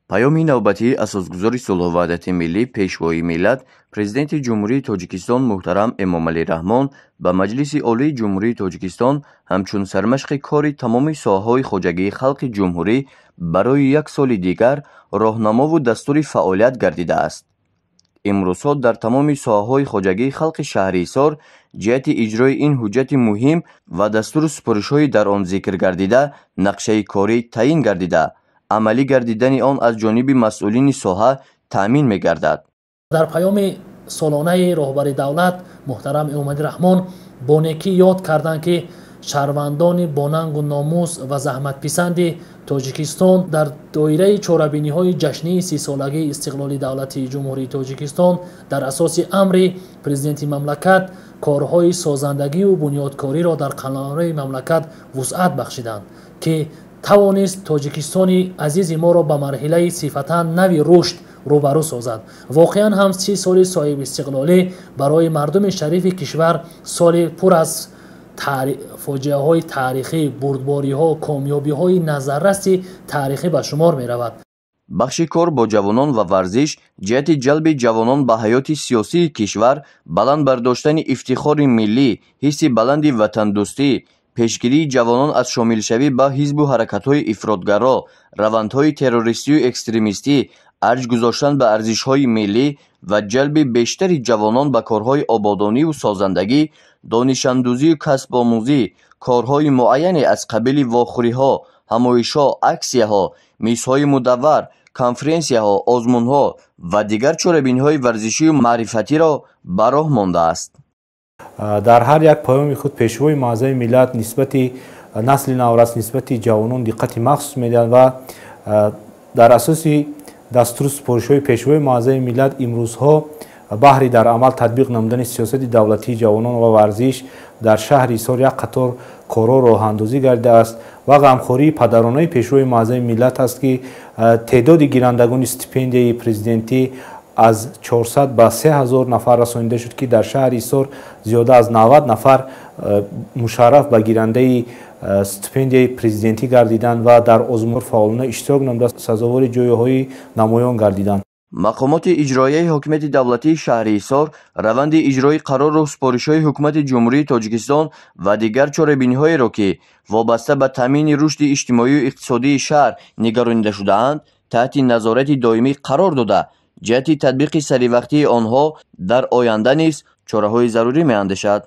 پیام نوبتی اساسگذار صلح و وحدت ملی پیشوای ملت پرزیدنت جمهوری تاجیکستان محترم امامعلی رحمان به مجلس عالی جمهوری تاجیکستان همچون سرمشق کار تمام ساحه‌های خوجگی خلق جمهوری برای یک سال دیگر راهنما و دستور فعالیت گردیده است. امروزها در تمام ساحه‌های خوجگی خلق شهرحصار جهت اجرای این حجت مهم و دستور سپارش‌های در آن ذکر گردیده نقشه کاری تعیین گردیده عملی گردیدن آن از جانب مسئولین ساحه تأمین می‌گردد. در پیام سالانه راهبر دولت محترم امامعلی رحمان با نیکی یاد کردند که شهروندان باننگ و ناموس و زحمت پسند تاجیکستان در دایره چاره‌بینی‌های جشنی 30 سالگی استقلال دولت جمهوری تاجیکستان در اساس امر پرزیدنت مملکت کارهای سازندگی و بنیادکاری را در قلمرو مملکت وسعت بخشیدند که توانست تاجیکستان عزیز ما را به مرحله صفتا نوی رشد روبرو سازد. واقعا هم 30 سال صاحب استقلالی برای مردم شریف کشور سال پر از فاجعه های تاریخی، بردباری ها، کامیابی های نظررس تاریخی به شمار می رود. بخش کار با جوانان و ورزش جهت جلب جوانان به حیات سیاسی کشور، بلند برداشتن افتخار ملی، حس بلند وطن دوستی، پیشگیری جوانان از شامل شوی به حزب و حرکت‌های افراطگرا، روندهای تروریستی و اکستریمیستی، ارج گذاشتن به ارزش‌های ملی و جلب بیشتر جوانان به کارهای آبادانی و سازندگی، دانش‌اندوزی و کسب آموزی، کارهای معینی از قبیل واخوری‌ها، همایش‌ها، عکسیه‌ها، میزهای مدور، کنفرانسی‌ها، آزمون‌ها و دیگر چاره‌بینی‌های ورزشی و معرفتی را به راه مانده است. در هر یک پیام خود پیشوای معظم ملت نسبت نسل نورس نسبت جوانان دقت مخصوص میدهند و در اساس دستور سپارش‌های پیشوای معظم ملت امروزها بهر در عمل تطبیق نمودن سیاست دولتی جوانان و ورزش در شهر حصار یک قطار کارا راه اندازی گردیده است و غمخوری پدرانه پیشوای معظم ملت است که تعداد گیرندگان استیپندیای پرزیدنتی از 400 به 3000 نفر رسانیده شد که در شهر حصار زیاده از 90 نفر مشرف به گیرنده استیپندیای پرزیدنتی گردیدند و در آزمون فعالانه اشتراک نموده سزاوار جایهای نمایان گردیدند. مقامات اجرایی حکومت دولتی شهرحصار روند اجرای قرار و سپارش‌های حکومت جمهوری تاجیکستان و دیگر چاره‌بینی‌هایی را که وابسته به تامین رشد اجتماعی و اقتصادی شهر نگرانیده شده‌اند تحت نظارت دائمی قرار داده جهت تطبیق سریع وقتی آنها در آینده نیز چاره‌های ضروری می‌اندیشد.